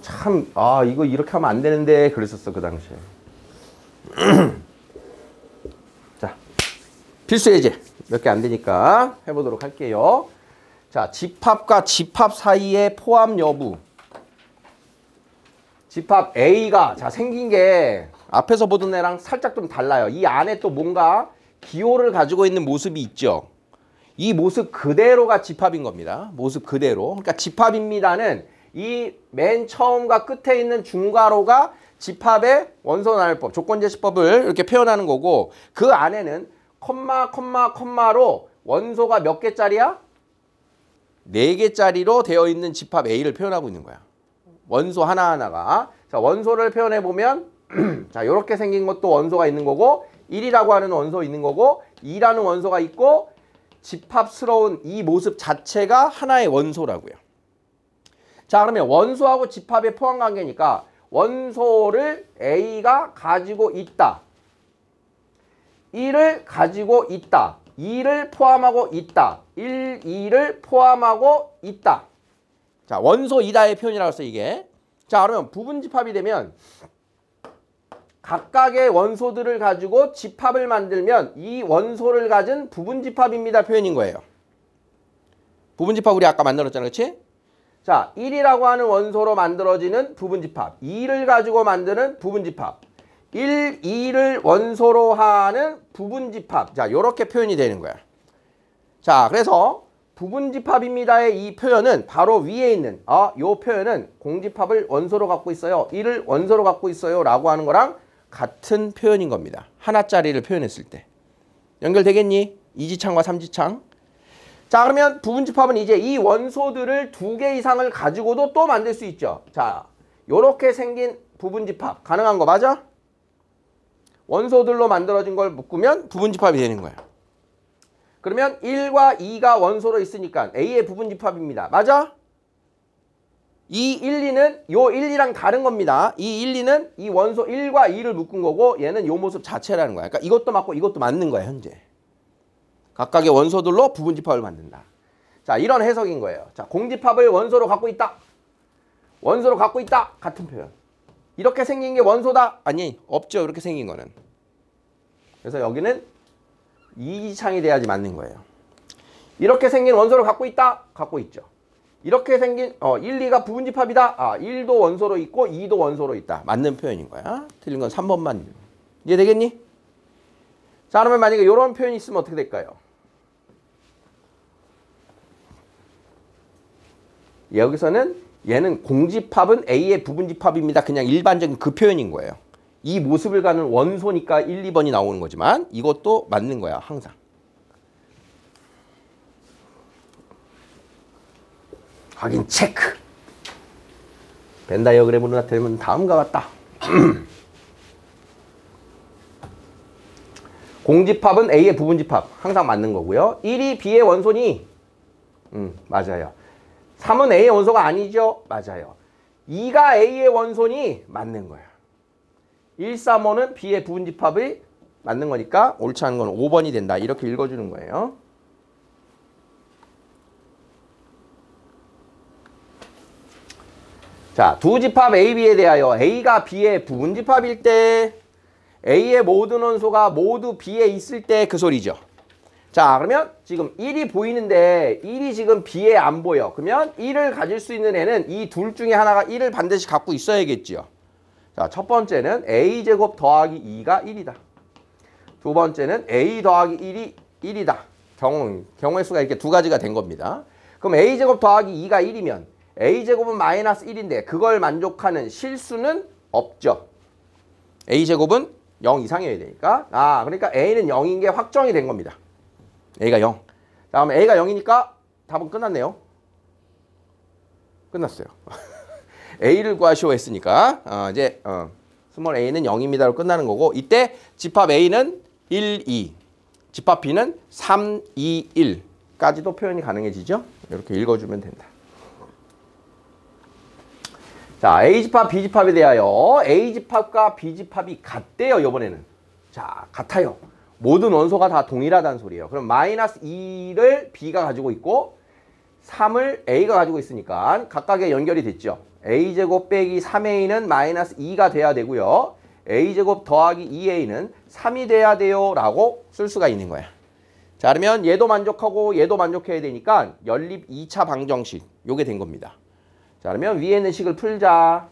참, 이거 이렇게 하면 안 되는데 그랬었어, 그 당시에. 자, 필수 예제. 몇 개 안 되니까 해보도록 할게요. 자, 집합과 집합 사이의 포함 여부. 집합 A가, 자, 생긴 게 앞에서 보던 애랑 살짝 좀 달라요. 이 안에 또 뭔가 기호를 가지고 있는 모습이 있죠. 이 모습 그대로가 집합인 겁니다. 모습 그대로. 그러니까 집합입니다는 이 맨 처음과 끝에 있는 중괄호가 집합의 원소나열법, 조건제시법을 이렇게 표현하는 거고, 그 안에는 콤마, 콤마, 콤마로 원소가 몇 개짜리야? 4개짜리로 되어 있는 집합 A를 표현하고 있는 거야. 원소 하나하나가. 자, 원소를 표현해 보면 자, 요렇게 생긴 것도 원소가 있는 거고, 1이라고 하는 원소 있는 거고, 2라는 원소가 있고, 집합스러운 이 모습 자체가 하나의 원소라고요. 자, 그러면 원소하고 집합의 포함 관계니까 원소를 A가 가지고 있다. 1을 가지고 있다. 2를 포함하고 있다. 1, 2를 포함하고 있다. 자, 원소이다의 표현이라고 했어, 이게. 자, 그러면 부분집합이 되면 각각의 원소들을 가지고 집합을 만들면 이 원소를 가진 부분집합입니다 표현인 거예요. 부분집합 우리 아까 만들었잖아, 그렇지? 자, 1이라고 하는 원소로 만들어지는 부분집합, 2를 가지고 만드는 부분집합, 1, 2를 원소로 하는 부분집합. 자, 요렇게 표현이 되는 거야. 자, 그래서 부분집합입니다의 이 표현은 바로 위에 있는 요 표현은 공집합을 원소로 갖고 있어요. 1을 원소로 갖고 있어요 라고 하는 거랑 같은 표현인 겁니다. 하나짜리를 표현했을 때. 연결되겠니? 이지창과 삼지창. 자, 그러면 부분집합은 이제 이 원소들을 2개 이상을 가지고도 또 만들 수 있죠. 자, 요렇게 생긴 부분집합 가능한 거 맞아? 원소들로 만들어진 걸 묶으면 부분집합이 되는 거야. 그러면 1과 2가 원소로 있으니까 A의 부분집합입니다. 맞아? 이 1, 2는 요 1, 2랑 다른 겁니다. 이 1, 2는 이 원소 1과 2를 묶은 거고 얘는 요 모습 자체라는 거야. 그러니까 이것도 맞고 이것도 맞는 거야, 현재. 각각의 원소들로 부분집합을 만든다. 자, 이런 해석인 거예요. 자, 공집합을 원소로 갖고 있다. 원소로 갖고 있다. 같은 표현. 이렇게 생긴 게 원소다? 아니, 없죠. 이렇게 생긴 거는. 그래서 여기는 이지창이 돼야지 맞는 거예요. 이렇게 생긴 원소를 갖고 있다? 갖고 있죠. 이렇게 생긴 1, 2가 부분집합이다. 1도 원소로 있고 2도 원소로 있다. 맞는 표현인 거야. 틀린 건 3번만. 이해되겠니? 자, 그러면 만약에 이런 표현이 있으면 어떻게 될까요? 여기서는 얘는 공집합은 A의 부분집합입니다. 그냥 일반적인 그 표현인 거예요. 이 모습을 가는 원소니까 1, 2번이 나오는 거지만 이것도 맞는 거야, 항상. 확인 체크. 벤 다이어그램으로 나타내면 다음과 같다. 공집합은 A의 부분집합. 항상 맞는 거고요. 1이 B의 원소니? 맞아요. 3은 A의 원소가 아니죠? 맞아요. 2가 A의 원소니? 맞는 거예요. 1, 3, 5는 B의 부분집합이 맞는 거니까 옳지 않은 건 5번이 된다. 이렇게 읽어주는 거예요. 자, 두 집합 A, B에 대하여 A가 B의 부분집합일 때 A의 모든 원소가 모두 B에 있을 때 그 소리죠. 자, 그러면 지금 1이 보이는데 1이 지금 B에 안 보여. 그러면 1을 가질 수 있는 애는 이 둘 중에 하나가 1을 반드시 갖고 있어야겠죠. 자, 첫 번째는 A제곱 더하기 2가 1이다. 두 번째는 A 더하기 1이 1이다. 경우의 수가 이렇게 두 가지가 된 겁니다. 그럼 A제곱 더하기 2가 1이면 A제곱은 마이너스 1인데 그걸 만족하는 실수는 없죠. A제곱은 0 이상이어야 되니까. 그러니까 A는 0인 게 확정이 된 겁니다. A가 0. 자, 그럼 A가 0이니까 답은 끝났네요. 끝났어요. A를 구하시오 했으니까 이제 스몰 a는 0입니다로 끝나는 거고, 이때 집합 A는 1, 2, 집합 B는 3, 2, 1까지도 표현이 가능해지죠. 이렇게 읽어주면 된다. 자, A집합, B집합에 대하여 A집합과 B집합이 같대요, 이번에는. 자, 같아요. 모든 원소가 다 동일하다는 소리예요. 그럼 마이너스 2를 B가 가지고 있고 3을 A가 가지고 있으니까 각각의 연결이 됐죠. a제곱 빼기 3a는 마이너스 2가 돼야 되고요. a제곱 더하기 2a는 3이 돼야 돼요 라고 쓸 수가 있는 거야. 자, 그러면 얘도 만족하고 얘도 만족해야 되니까 연립 2차 방정식 요게 된 겁니다. 자, 그러면 위에 있는 식을 풀자.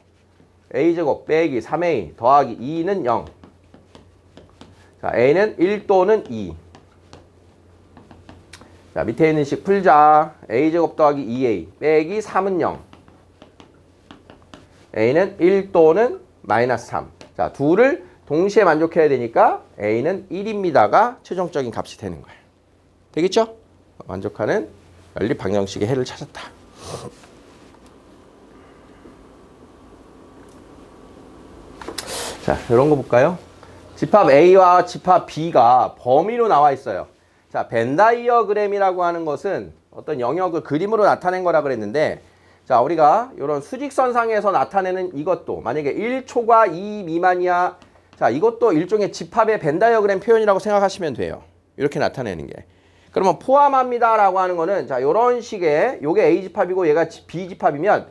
a제곱 빼기 3a 더하기 2는 0. 자, a는 1 또는 2. 자, 밑에 있는 식 풀자. a제곱 더하기 2a 빼기 3은 0. a는 1 또는 마이너스 3. 자, 둘을 동시에 만족해야 되니까 a는 1입니다가 최종적인 값이 되는 거예요. 되겠죠? 만족하는 연립 방정식의 해를 찾았다. 자, 이런 거 볼까요? 집합 A와 집합 B가 범위로 나와 있어요. 자, 벤 다이어그램이라고 하는 것은 어떤 영역을 그림으로 나타낸 거라 그랬는데, 자, 우리가 이런 수직선상에서 나타내는 이것도 만약에 1초과 2 미만이야. 자, 이것도 일종의 집합의 벤 다이어그램 표현이라고 생각하시면 돼요. 이렇게 나타내는 게. 그러면 포함합니다라고 하는 거는 자, 이런 식의 요게 A 집합이고 얘가 B 집합이면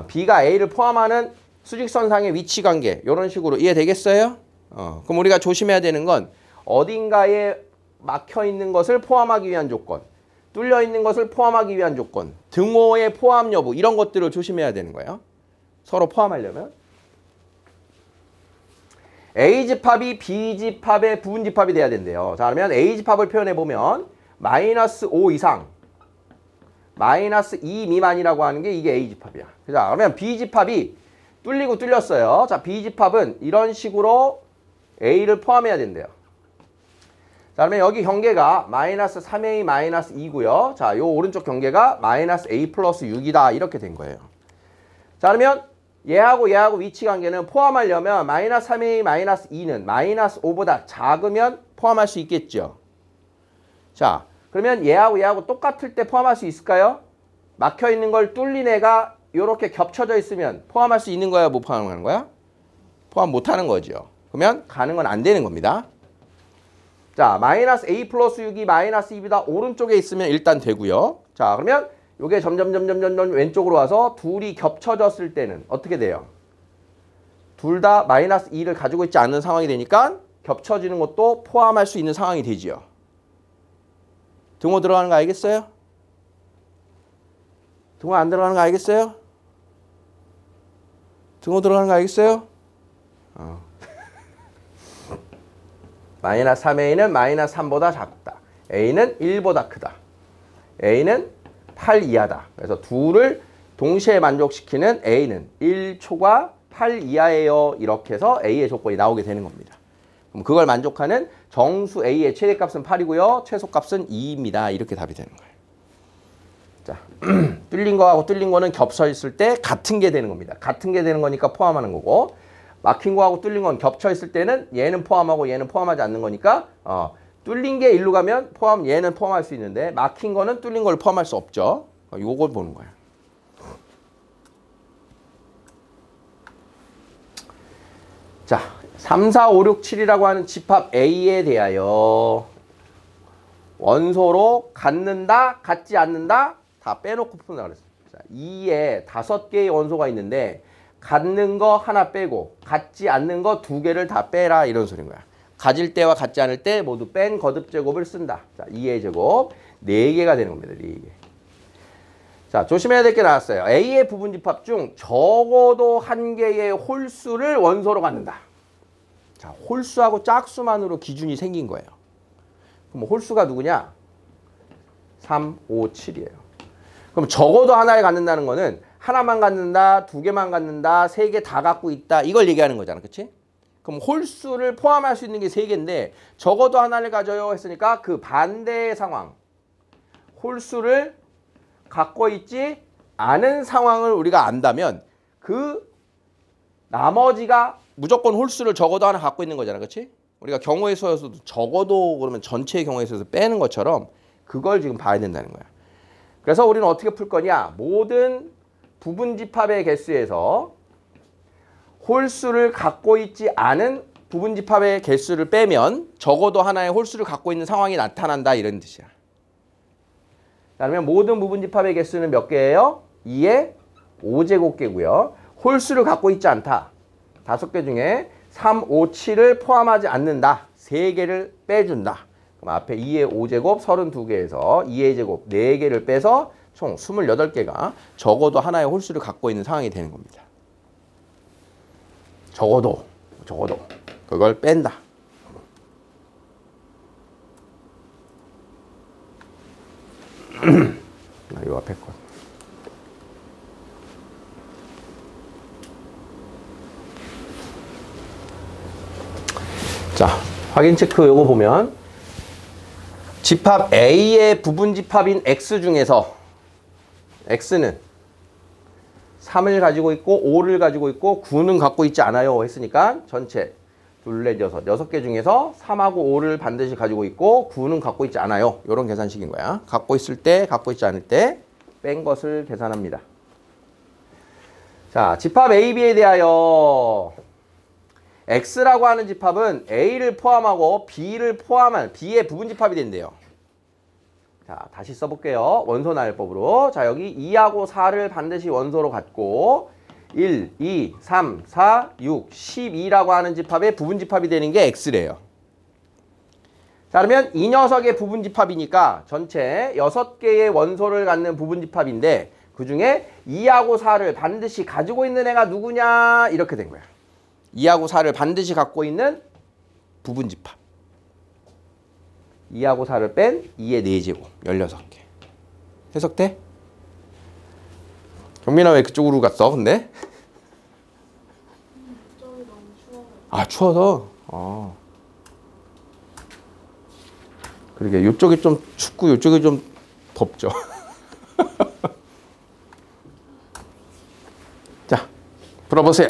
B가 A를 포함하는 수직선상의 위치 관계 이런 식으로 이해되겠어요? 그럼 우리가 조심해야 되는 건 어딘가에 막혀 있는 것을 포함하기 위한 조건, 뚫려 있는 것을 포함하기 위한 조건, 등호의 포함 여부 이런 것들을 조심해야 되는 거예요. 서로 포함하려면. A 집합이 B 집합의 부분 집합이 돼야 된대요. 자, 그러면 A 집합을 표현해 보면 마이너스 5 이상, 마이너스 2 미만이라고 하는 게 이게 A 집합이야. 자, 그러면 B 집합이 뚫리고 뚫렸어요. 자, B 집합은 이런 식으로 A를 포함해야 된대요. 자, 그러면 여기 경계가 마이너스 3A 마이너스 2고요. 자, 요 오른쪽 경계가 마이너스 A 플러스 6이다. 이렇게 된 거예요. 자, 그러면 얘하고 위치 관계는 포함하려면 마이너스 3A 마이너스 2는 마이너스 5보다 작으면 포함할 수 있겠죠. 자, 그러면 얘하고 똑같을 때 포함할 수 있을까요? 막혀있는 걸 뚫린 애가 이렇게 겹쳐져 있으면 포함할 수 있는 거야? 못 포함하는 거야? 포함 못하는 거죠. 그러면 가능은 안 되는 겁니다. 자, 마이너스 A 플러스 6이 마이너스 2보다 오른쪽에 있으면 일단 되고요. 자, 그러면 이게 점점 왼쪽으로 와서 둘이 겹쳐졌을 때는 어떻게 돼요? 둘 다 마이너스 2를 가지고 있지 않는 상황이 되니까 겹쳐지는 것도 포함할 수 있는 상황이 되지요. 등호 들어가는 거 알겠어요? 등호 안 들어가는 거 알겠어요? 등호 들어가는 거 알겠어요? 마이너스 3a는 마이너스 3보다 작다. a는 1보다 크다. a는 8 이하다. 그래서 둘을 동시에 만족시키는 a는 1초과 8 이하예요. 이렇게 해서 a의 조건이 나오게 되는 겁니다. 그럼 그걸 만족하는 정수 a의 최대값은 8이고요. 최소값은 2입니다. 이렇게 답이 되는 거예요. 자, 뚫린 거하고 뚫린 거는 겹쳐 있을 때 같은 게 되는 겁니다. 같은 게 되는 거니까 포함하는 거고, 막힌 거하고 뚫린 건 겹쳐 있을 때는 얘는 포함하고 얘는 포함하지 않는 거니까 뚫린 게 일로 가면 얘는 포함할 수 있는데 막힌 거는 뚫린 걸 포함할 수 없죠. 요걸 보는 거예요. 자, 3, 4, 5, 6, 7이라고 하는 집합 A에 대하여 원소로 갖는다, 갖지 않는다 다 빼놓고 푼다 그랬어요. 자, 2에 5개의 원소가 있는데 갖는 거 하나 빼고 갖지 않는 거 2개를 다 빼라 이런 소리인 거야. 가질 때와 갖지 않을 때 모두 뺀 거듭 제곱을 쓴다. 자, 2의 제곱 4개가 되는 겁니다. 4개. 자, 조심해야 될 게 나왔어요. A의 부분 집합 중 적어도 1개의 홀수를 원소로 갖는다. 자, 홀수하고 짝수만으로 기준이 생긴 거예요. 그럼 홀수가 누구냐? 3, 5, 7이에요. 그럼 적어도 하나를 갖는다는 거는 하나만 갖는다, 2개만 갖는다, 3개 다 갖고 있다. 이걸 얘기하는 거잖아. 그치? 그럼 홀수를 포함할 수 있는 게 3개인데 적어도 하나를 가져요 했으니까 그 반대의 상황. 홀수를 갖고 있지 않은 상황을 우리가 안다면 그 나머지가 무조건 홀수를 적어도 하나 갖고 있는 거잖아. 그치? 우리가 경우의 수에서도 적어도 그러면 전체의 경우의 수에서 빼는 것처럼 그걸 지금 봐야 된다는 거야. 그래서 우리는 어떻게 풀 거냐? 모든 부분 집합의 개수에서 홀수를 갖고 있지 않은 부분 집합의 개수를 빼면 적어도 하나의 홀수를 갖고 있는 상황이 나타난다 이런 뜻이야. 그러면 모든 부분 집합의 개수는 몇 개예요? 2의 5제곱개고요. 홀수를 갖고 있지 않다. 5개 중에 3, 5, 7을 포함하지 않는다. 3개를 빼준다. 그럼 앞에 2의 5제곱 32개에서 2의 제곱 4개를 빼서 총 28개가 적어도 하나의 홀수를 갖고 있는 상황이 되는 겁니다. 적어도 그걸 뺀다. 이 앞에 거. 자, 확인 체크 요거 보면 집합 A의 부분 집합인 X 중에서 X는 3을 가지고 있고 5를 가지고 있고 9는 갖고 있지 않아요 했으니까 전체 둘, 넷, 여섯 6개 중에서 3하고 5를 반드시 가지고 있고 9는 갖고 있지 않아요. 이런 계산식인 거야. 갖고 있을 때, 갖고 있지 않을 때 뺀 것을 계산합니다. 자, 집합 A, B에 대하여 X라고 하는 집합은 A를 포함하고 B를 포함한 B의 부분 집합이 된대요. 자, 다시 써볼게요. 원소 나열법으로. 자, 여기 2하고 4를 반드시 원소로 갖고 1, 2, 3, 4, 6, 12라고 하는 집합의 부분 집합이 되는 게 X래요. 자, 그러면 이 녀석의 부분 집합이니까 전체 6개의 원소를 갖는 부분 집합인데 그 중에 2하고 4를 반드시 가지고 있는 애가 누구냐 이렇게 된 거야. 2하고 4를 반드시 갖고 있는 부분 집합. 2하고 4를 뺀 2의 4제곱 16개. 해석돼? 경민아 왜 그쪽으로 갔어 근데? 저기 너무 추워요. 아 추워서? 그러게 이쪽이 좀 춥고 이쪽이 좀 덥죠. 자, 풀어보세요.